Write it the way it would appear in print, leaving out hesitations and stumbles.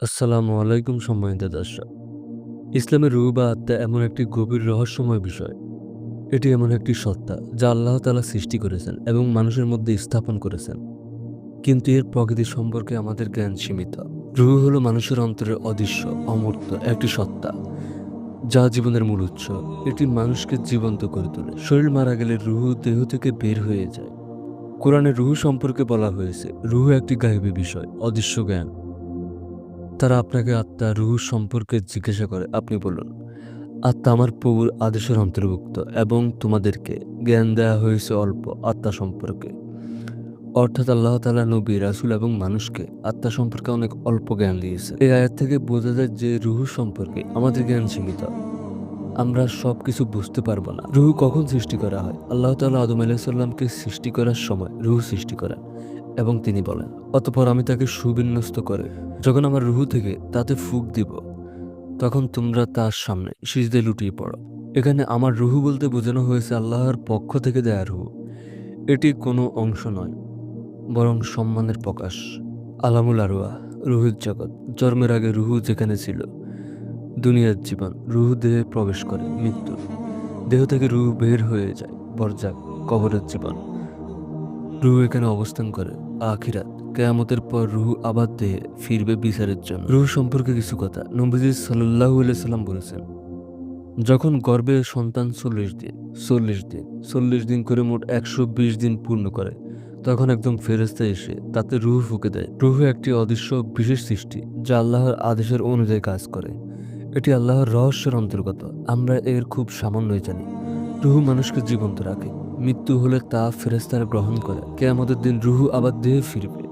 আসসালামু আলাইকুম সম্মানিত দর্শক। ইসলামের রূহ বা আত্মা এমন একটি গভীর রহস্যময় বিষয়। এটি এমন একটি সত্তা যা আল্লাহ তাআলা সৃষ্টি করেছেন এবং মানুষের মধ্যে স্থাপন করেছেন। কিন্তু এর প্রকৃতি সম্পর্কে আমাদের জ্ঞান সীমিত। রূহ হলো মানুষের অন্তরের অদৃশ্য, অমূর্ত একটি সত্তা যা জীবনের মূল উৎস। এটি মানুষকে জীবন্ত করে তোলে। শরীর মারা গেলে রূহ দেহ থেকে বের হয়ে যায়। কোরআনে রূহ সম্পর্কে বলা হয়েছে, রূহ একটি গায়েবী বিষয়, অদৃশ্য জ্ঞান। তারা আপনাকে আত্মা রূহ সম্পর্কে জিজ্ঞাসা করে, আপনি বলুন, আত্মা আমার প্রভুর আদেশের অন্তর্ভুক্ত এবং তোমাদেরকে জ্ঞান দেওয়া হয়েছে অল্প আত্মা সম্পর্কে। অর্থাৎ আল্লাহ তাআলা নবী, রাসূল এবং মানুষকে আত্মা সম্পর্কে অনেক অল্প জ্ঞান দিয়েছে। এই আয়াত থেকে বোঝা যায় যে রূহ সম্পর্কে আমাদের জ্ঞান সীমিত। আমরা সবকিছু বুঝতে পারবো না। রূহ কখন সৃষ্টি করা হয়? আল্লাহ তাআলা আদম আলাইহিস সালামকে সৃষ্টি করার সময় রূহ সৃষ্টি করেন এবং তিনি বলেন, অতঃপর আমি তাকে সুবিন্যস্ত করে যখন আমার রূহ থেকে তাতে ফুঁক দিব, তখন তোমরা তার সামনে সিজদায় লুটিয়ে পড়ো। এখানে আমার রূহ বলতে বোঝানো হয়েছে আল্লাহর পক্ষ থেকে দেয়া রূহ। এটি কোনো অংশ নয়, বরং সম্মানের প্রকাশ। আলামুল আরওয়াহ, রূহের জগৎ। জন্মের আগে রূহ যেখানে ছিল, দুনিয়ার জীবন। রূহ দেহে প্রবেশ করে মৃত্যু, দেহ থেকে রূহ বের হয়ে যায় বরজাক, কবরের জীবন। রূহ এখানে অবস্থান করে আখিরাত, কিয়ামতের পর রূহ আবার দেহে ফিরবে বিচারের জন্য। রূহ সম্পর্কে কিছু কথা নবীজি সাল্লাল্লাহু আলাইহি সাল্লাম বলেছেন, যখন গর্ভে সন্তান 40 দিন করে মোট 120 দিন পূর্ণ করে, তখন একজন ফেরেশতা এসে তাতে রূহ ফুঁকে দেয়। রূহ একটি অদৃশ্য বিশেষ সৃষ্টি যা আল্লাহর আদেশের অনুযায়ী কাজ করে। এটি আল্লাহর রহস্যের অন্তর্গত। আমরা এর খুব সামান্যই জানি। রূহ মানুষকে জীবন্ত রাখে। মৃত্যু হলে তা ফেরেশতারা গ্রহণ করে। কিয়ামতের দিন রূহ আবার দেহে ফিরবে।